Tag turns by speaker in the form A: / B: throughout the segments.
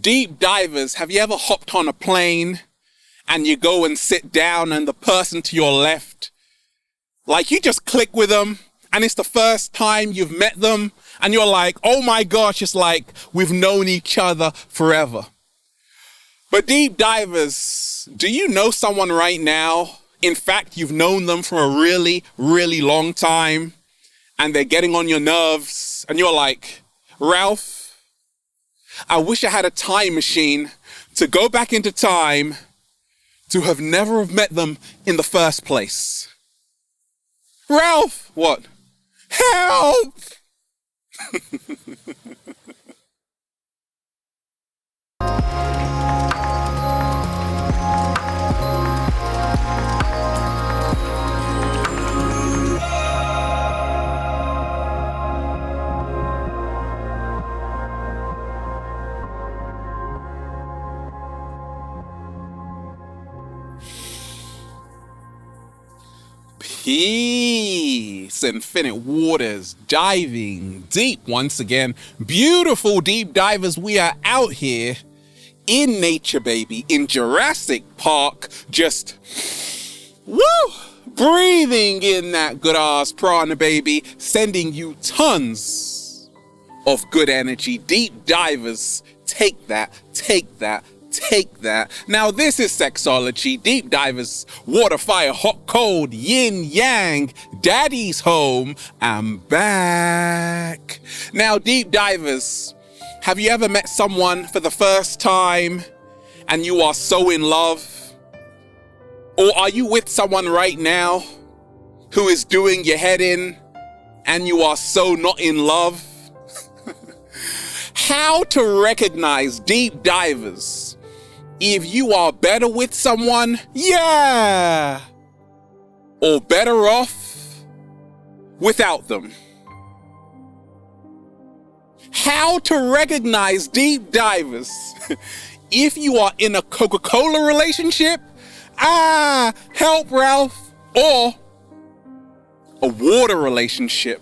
A: Deep divers, have you ever hopped on a plane and you go and sit down and the person to your left, like you just click with them and it's the first time you've met them and you're like, oh my gosh, it's like we've known each other forever. But deep divers, do you know someone right now? In fact, you've known them for a really, really long time and they're getting on your nerves and you're like, Ralph, I wish I had a time machine to go back into time to have never have met them in the first place. Ralph, what? Help! Peace, infinite waters, diving deep once again. Beautiful deep divers, we are out here in nature, baby, in Jurassic Park, just, woo, breathing in that good ass prana, baby, sending you tons of good energy. Deep divers, take that, take that. Take that. Now this is sexology. Deep divers, water, fire, hot, cold, yin, yang, daddy's home, I'm back. Now deep divers, have you ever met someone for the first time and you are so in love? Or are you with someone right now who is doing your head in and you are so not in love? How to recognize deep divers if you are better with someone, yeah, or better off without them. How to recognize deep divers if you are in a Coca-Cola relationship, help Ralph, or a water relationship.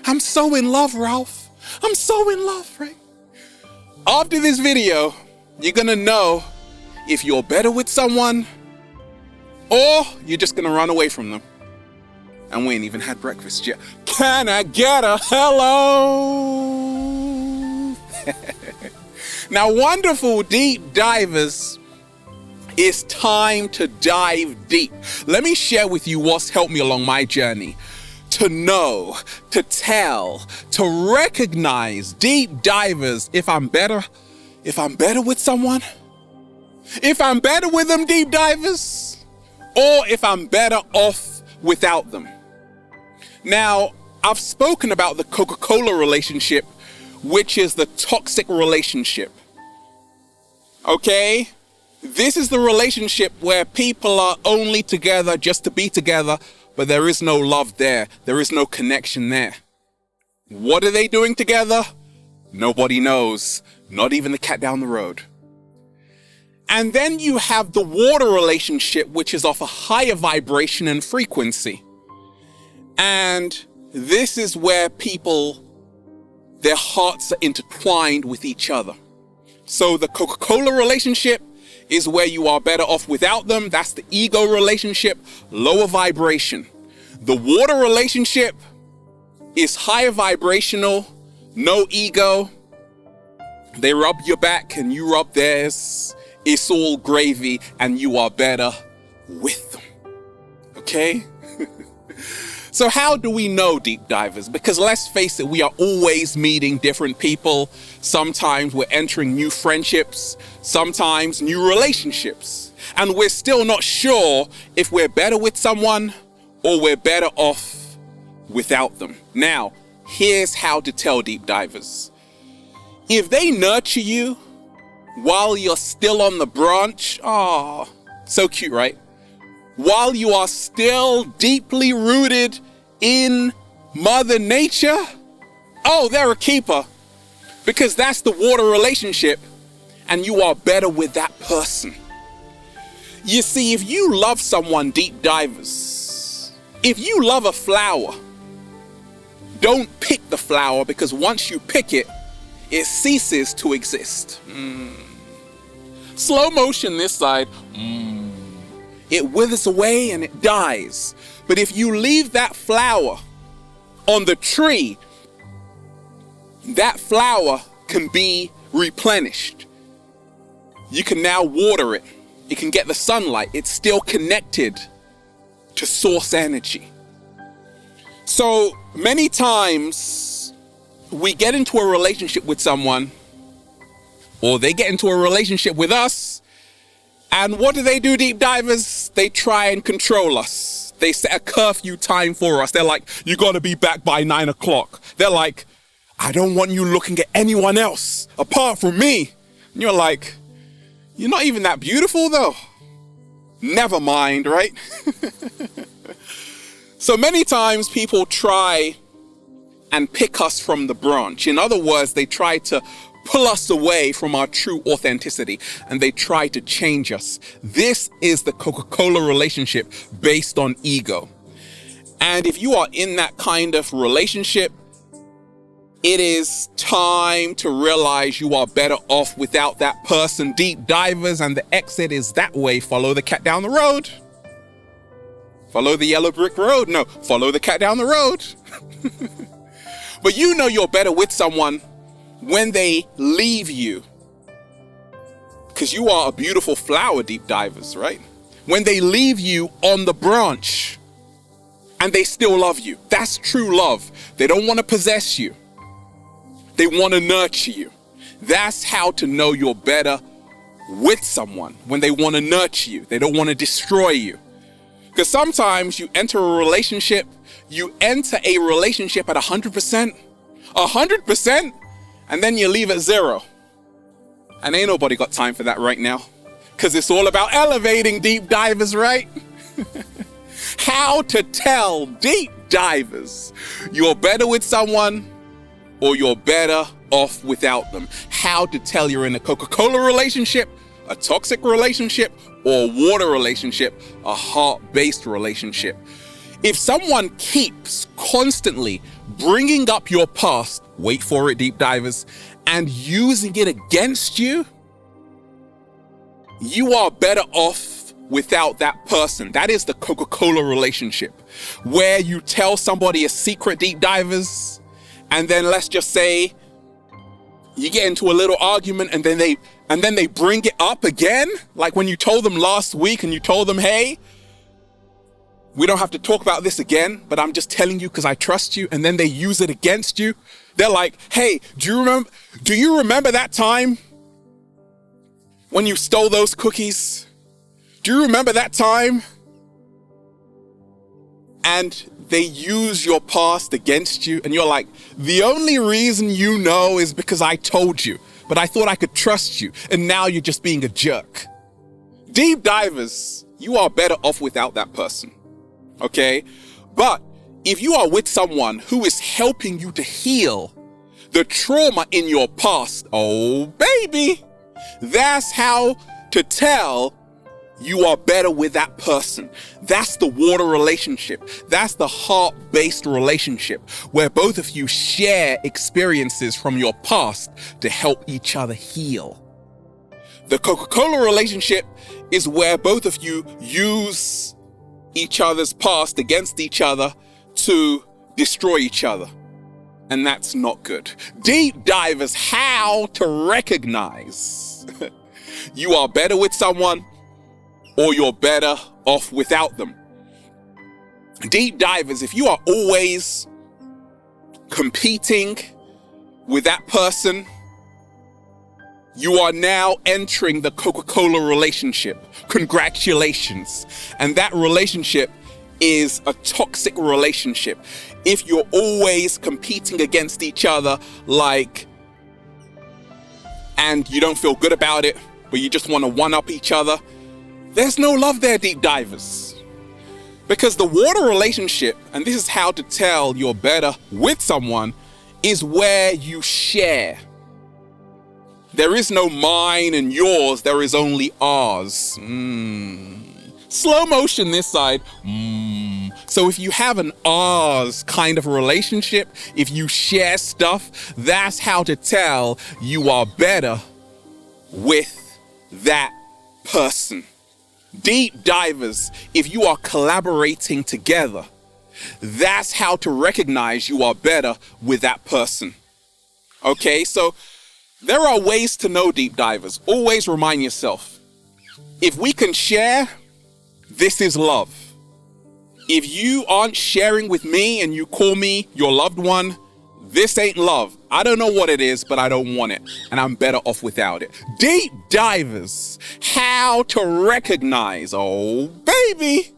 A: I'm so in love, Ralph. I'm so in love, right? After this video, you're gonna know if you're better with someone or you're just gonna run away from them. And we ain't even had breakfast yet. Can I get a hello? Now, wonderful deep divers, it's time to dive deep. Let me share with you what's helped me along my journey. To know, to tell, to recognize deep divers if I'm better with someone, if I'm better with them, deep divers, or if I'm better off without them. Now, I've spoken about the Coca-Cola relationship, which is the toxic relationship. Okay? This is the relationship where people are only together just to be together, but there is no love there. There is no connection there. What are they doing together? Nobody knows, not even the cat down the road. And then you have the water relationship, which is of a higher vibration and frequency. And this is where people, their hearts are intertwined with each other. So the Coca-Cola relationship is where you are better off without them. That's the ego relationship, lower vibration. The water relationship is higher vibrational, no ego. They rub your back and you rub theirs. It's all gravy and you are better with them. Okay? So how do we know deep divers? Because let's face it, we are always meeting different people. Sometimes we're entering new friendships, sometimes new relationships. And we're still not sure if we're better with someone or we're better off without them. Now, here's how to tell deep divers. If they nurture you while you're still on the branch, so cute, right? While you are still deeply rooted in Mother Nature, they're a keeper. Because that's the water relationship and you are better with that person. You see, if you love someone, deep divers, if you love a flower, don't pick the flower, because once you pick it, it ceases to exist. Slow motion this side, it withers away and it dies. But if you leave that flower on the tree, that flower can be replenished. You can now water it. It can get the sunlight. It's still connected to source energy. So many times we get into a relationship with someone, or they get into a relationship with us, and what do, deep divers? They try and control us. They set a curfew time for us. They're like, you gotta be back by 9 o'clock. They're like, I don't want you looking at anyone else apart from me. And you're like, you're not even that beautiful though. Never mind, right? So many times people try and pick us from the branch. In other words, they try to pull us away from our true authenticity, and they try to change us. This is the Coca-Cola relationship based on ego. And if you are in that kind of relationship, it is time to realize you are better off without that person, deep divers, and the exit is that way. Follow the cat down the road. Follow the yellow brick road. No, follow the cat down the road. But you know you're better with someone when they leave you. Because you are a beautiful flower, deep divers, right? When they leave you on the branch and they still love you. That's true love. They don't want to possess you. They want to nurture you. That's how to know you're better with someone, when they want to nurture you. They don't want to destroy you. Because sometimes you enter a relationship at 100%, and then you leave at 0. And ain't nobody got time for that right now. Because it's all about elevating, deep divers, right? How to tell, deep divers, you're better with someone or you're better off without them. How to tell you're in a Coca-Cola relationship, a toxic relationship, or a water relationship, a heart-based relationship. If someone keeps constantly bringing up your past, wait for it, deep divers, and using it against you, you are better off without that person. That is the Coca-Cola relationship, where you tell somebody a secret, deep divers, and then let's just say you get into a little argument and then they bring it up again, like when you told them last week and you told them, hey, we don't have to talk about this again, but I'm just telling you because I trust you, and then they use it against you. They're like, hey, do you remember that time when you stole those cookies? Do you remember that time? And they use your past against you, and you're like, the only reason you know is because I told you, but I thought I could trust you, and now you're just being a jerk. Deep divers, you are better off without that person, okay? But if you are with someone who is helping you to heal the trauma in your past, oh baby, that's how to tell you are better with that person. That's the water relationship. That's the heart-based relationship where both of you share experiences from your past to help each other heal. The Coca-Cola relationship is where both of you use each other's past against each other to destroy each other. And that's not good. Deep divers, how to recognize you are better with someone or you're better off without them. Deep divers, if you are always competing with that person, you are now entering the Coca-Cola relationship. Congratulations. And that relationship is a toxic relationship. If you're always competing against each other, and you don't feel good about it, but you just want to one-up each other, there's no love there, deep divers. Because the water relationship, and this is how to tell you're better with someone, is where you share. There is no mine and yours, there is only ours. Slow motion this side. So if you have an Oz kind of relationship, if you share stuff, that's how to tell you are better with that person. Deep divers, if you are collaborating together, that's how to recognize you are better with that person. Okay, so there are ways to know, deep divers. Always remind yourself, if we can share, this is love. If you aren't sharing with me and you call me your loved one, this ain't love. I don't know what it is, but I don't want it. And I'm better off without it. Deep divers, how to recognize, oh baby,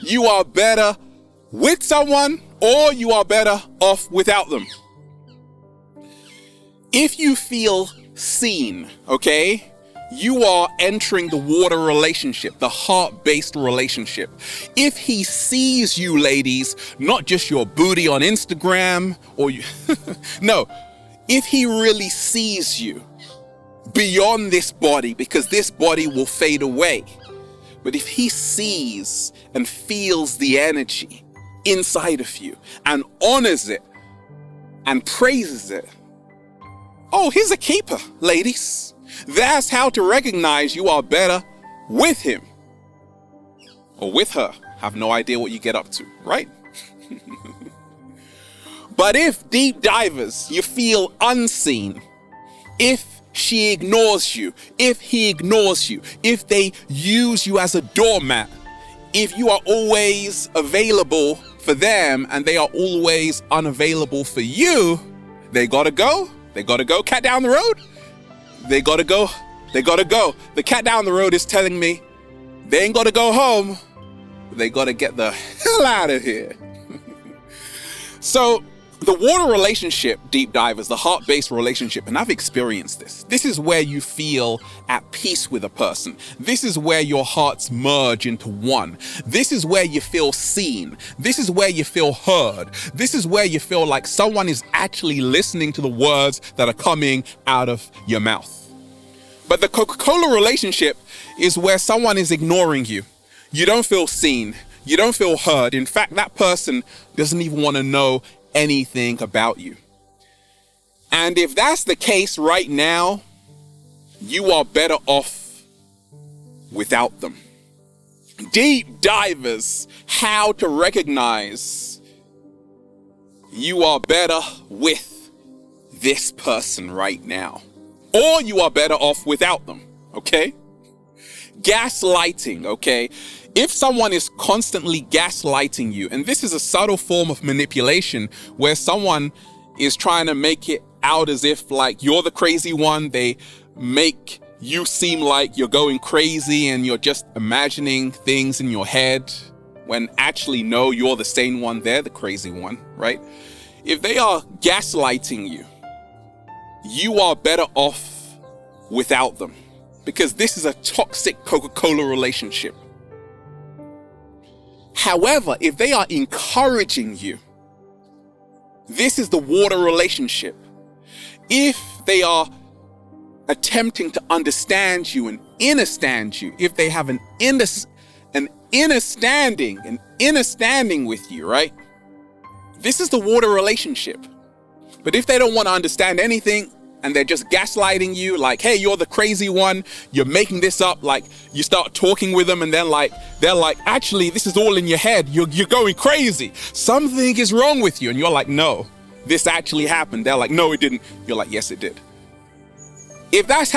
A: you are better with someone or you are better off without them. If you feel seen, okay, you are entering the water relationship, the heart-based relationship. If he sees you, ladies, not just your booty on Instagram or you, no, if he really sees you beyond this body, because this body will fade away, but if he sees and feels the energy inside of you and honors it and praises it, oh, he's a keeper, ladies. That's how to recognize you are better with him or with her. Have no idea what you get up to, right? But if, deep divers, you feel unseen, if she ignores you, if he ignores you, if they use you as a doormat, if you are always available for them and they are always unavailable for you, they gotta go. They gotta go. Cat down the road. They gotta go. They gotta go. The cat down the road is telling me they ain't gotta go home. They gotta get the hell out of here. So the water relationship, deep divers, the heart-based relationship, and I've experienced this. This is where you feel at peace with a person. This is where your hearts merge into one. This is where you feel seen. This is where you feel heard. This is where you feel like someone is actually listening to the words that are coming out of your mouth. But the Coca-Cola relationship is where someone is ignoring you. You don't feel seen. You don't feel heard. In fact, that person doesn't even want to know anything about you. And if that's the case right now, you are better off without them. Deep divers, how to recognize you are better with this person right now, or you are better off without them. Okay? Gaslighting, okay? If someone is constantly gaslighting you, and this is a subtle form of manipulation where someone is trying to make it out as if like you're the crazy one, they make you seem like you're going crazy and you're just imagining things in your head when actually no, you're the sane one, they're the crazy one, right? If they are gaslighting you, you are better off without them, because this is a toxic Coca-Cola relationship. However, if they are encouraging you, this is the water relationship. If they are attempting to understand you and understand you, if they have an inner standing with you, right? This is the water relationship. But if they don't want to understand anything and they're just gaslighting you, like, hey, you're the crazy one, you're making this up, like you start talking with them and they're like, actually, this is all in your head. You're going crazy. Something is wrong with you. And you're like, no, this actually happened. They're like, no, it didn't. You're like, yes, it did. If that is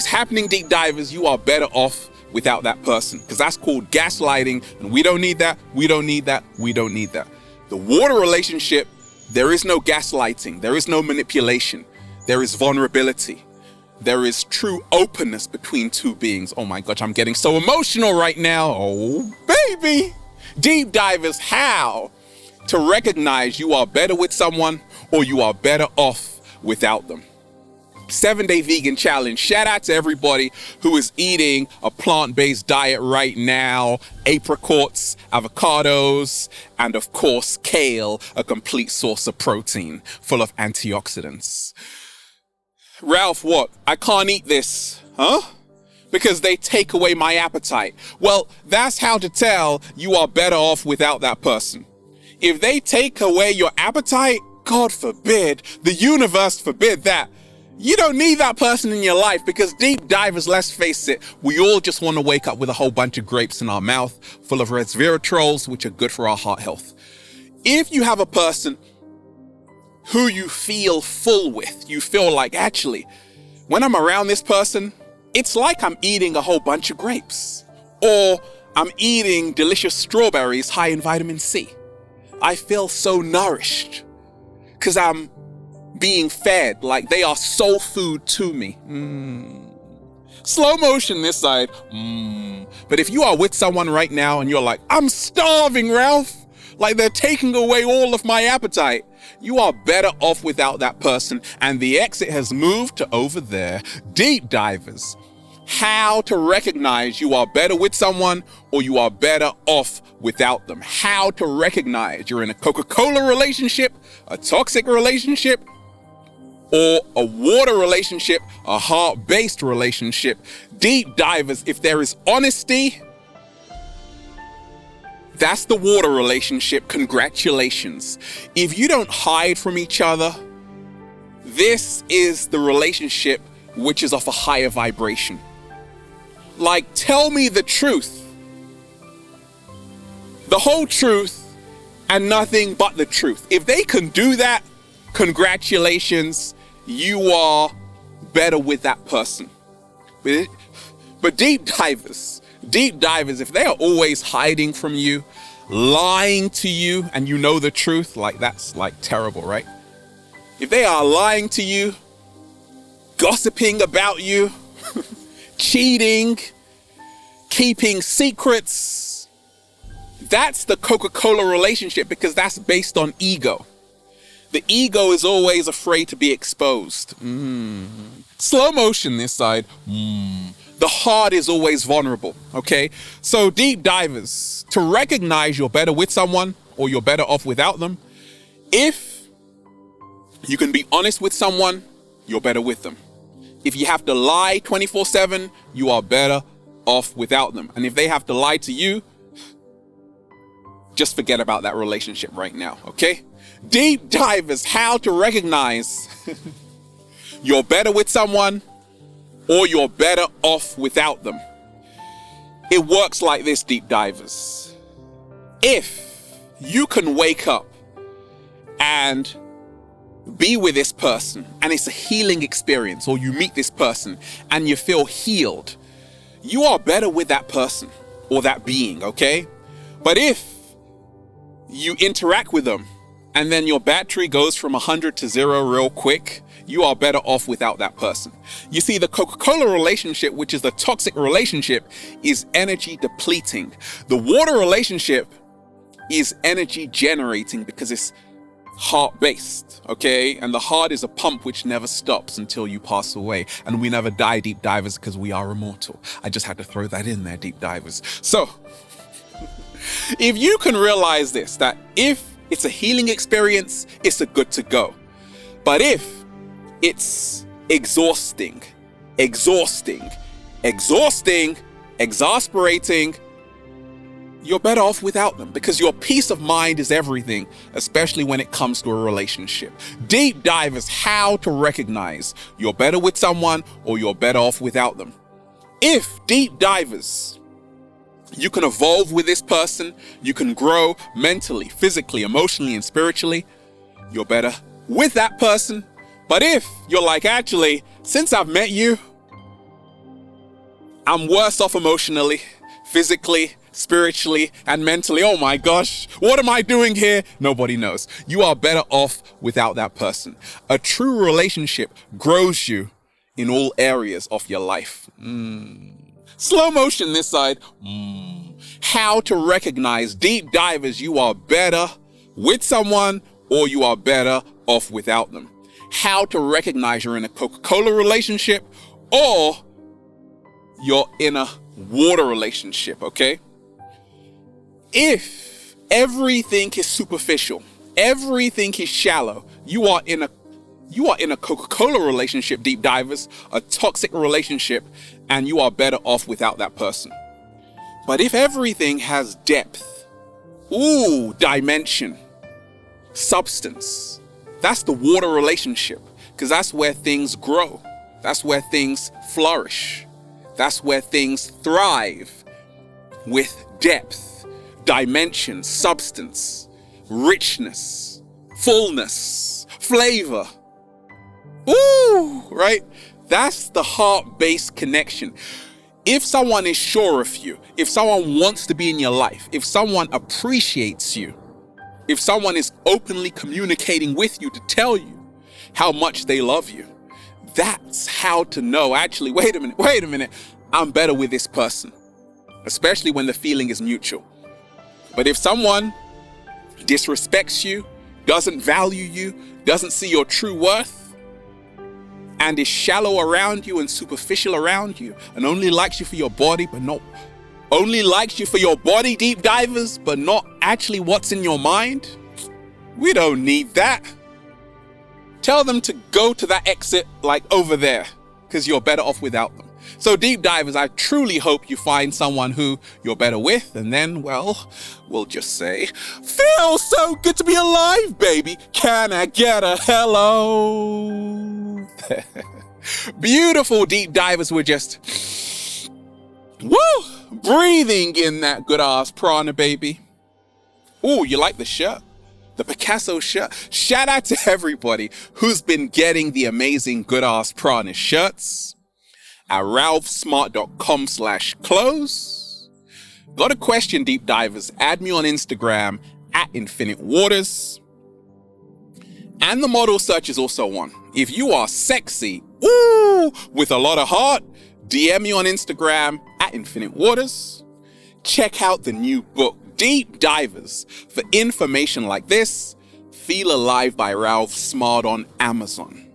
A: happening, deep divers, you are better off without that person, because that's called gaslighting. And we don't need that. We don't need that. We don't need that. The water relationship, there is no gaslighting. There is no manipulation. There is vulnerability. There is true openness between two beings. Oh my gosh, I'm getting so emotional right now. Oh, baby. Deep divers, how to recognize you are better with someone or you are better off without them. 7-day vegan challenge. Shout out to everybody who is eating a plant-based diet right now. Apricots, avocados, and of course, kale, a complete source of protein full of antioxidants. Ralph, what? I can't eat this, huh? because they take away my appetite. Well, that's how to tell you are better off without that person. If they take away your appetite, God forbid, the universe forbid that. You don't need that person in your life, because deep divers, let's face it, we all just want to wake up with a whole bunch of grapes in our mouth full of resveratrols, which are good for our heart health. If you have a person who you feel full with, you feel like, actually, when I'm around this person, it's like I'm eating a whole bunch of grapes, or I'm eating delicious strawberries high in vitamin C. I feel so nourished because I'm being fed, like they are soul food to me. Slow motion this side. But if you are with someone right now and you're like, I'm starving, Ralph, like they're taking away all of my appetite, you are better off without that person. And the exit has moved to over there. Deep divers, how to recognize you are better with someone or you are better off without them. How to recognize you're in a Coca-Cola relationship, a toxic relationship, or a water relationship, a heart-based relationship. Deep divers, if there is honesty, that's the water relationship. Congratulations. If you don't hide from each other, this is the relationship which is of a higher vibration. Like, tell me the truth. The whole truth and nothing but the truth. If they can do that, congratulations, you are better with that person. But deep divers, if they are always hiding from you, lying to you, and you know the truth, like that's like terrible, right? If they are lying to you, gossiping about you, cheating, keeping secrets, that's the Coca-Cola relationship, because that's based on ego. The ego is always afraid to be exposed. Slow motion this side. The heart is always vulnerable, okay? So deep divers, to recognize you're better with someone or you're better off without them, if you can be honest with someone, you're better with them. If you have to lie 24/7, you are better off without them. And if they have to lie to you, just forget about that relationship right now, okay? Deep divers, how to recognize you're better with someone or you're better off without them. It works like this, deep divers. If you can wake up and be with this person and it's a healing experience, or you meet this person and you feel healed, you are better with that person or that being, okay? But if you interact with them and then your battery goes from 100 to 0 real quick, you are better off without that person. You see, the Coca-Cola relationship, which is the toxic relationship, is energy depleting. The water relationship is energy generating because it's heart-based, okay? And the heart is a pump which never stops until you pass away. And we never die, deep divers, because we are immortal. I just had to throw that in there, deep divers. So, if you can realize this, that if it's a healing experience, it's a good to go. But if it's exhausting, exasperating, you're better off without them, because your peace of mind is everything, especially when it comes to a relationship. Deep divers, how to recognize you're better with someone or you're better off without them. If deep divers, you can evolve with this person, you can grow mentally, physically, emotionally, and spiritually, you're better with that person. But if you're like, actually, since I've met you, I'm worse off emotionally, physically, spiritually, and mentally. Oh my gosh, what am I doing here? Nobody knows. You are better off without that person. A true relationship grows you in all areas of your life. Slow motion this side. How to recognize, deep divers, you are better with someone or you are better off without them. How to recognize you're in a Coca-Cola relationship or you're in a water relationship, okay? If everything is superficial, everything is shallow, you are in a Coca-Cola relationship, deep divers, a toxic relationship, and you are better off without that person. But if everything has depth, dimension, substance, that's the water relationship, because that's where things grow. That's where things flourish. That's where things thrive, with depth, dimension, substance, richness, fullness, flavor. Right? That's the heart-based connection. If someone is sure of you, if someone wants to be in your life, if someone appreciates you, if someone is openly communicating with you to tell you how much they love you, that's how to know, actually, wait a minute, I'm better with this person, especially when the feeling is mutual. But if someone disrespects you, doesn't value you, doesn't see your true worth, and is shallow around you and superficial around you, and only likes you for your body, only likes you for your body, deep divers, but not actually what's in your mind, we don't need that. Tell them to go to that exit, like over there, because you're better off without them. So deep divers, I truly hope you find someone who you're better with, and then, well, we'll just say, feels so good to be alive, baby. Can I get a hello? Beautiful deep divers, we're just, breathing in that good ass prana, baby. You like the shirt? The Picasso shirt? Shout out to everybody who's been getting the amazing good ass prana shirts at ralphsmart.com/clothes. Got a question, deep divers? Add me on Instagram at Infinite Waters. And the model search is also on. If you are sexy, with a lot of heart, DM me on Instagram at Infinite Waters. Check out the new book, Deep Divers. For information like this, Feel Alive by Ralph Smart on Amazon.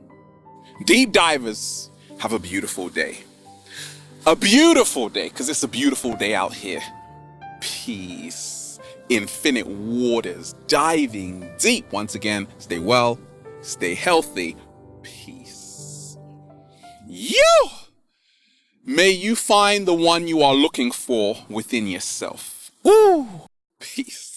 A: Deep divers, have a beautiful day. A beautiful day, because it's a beautiful day out here. Peace. Infinite Waters, diving deep. Once again, stay well, stay healthy. Peace. May you find the one you are looking for within yourself. Peace.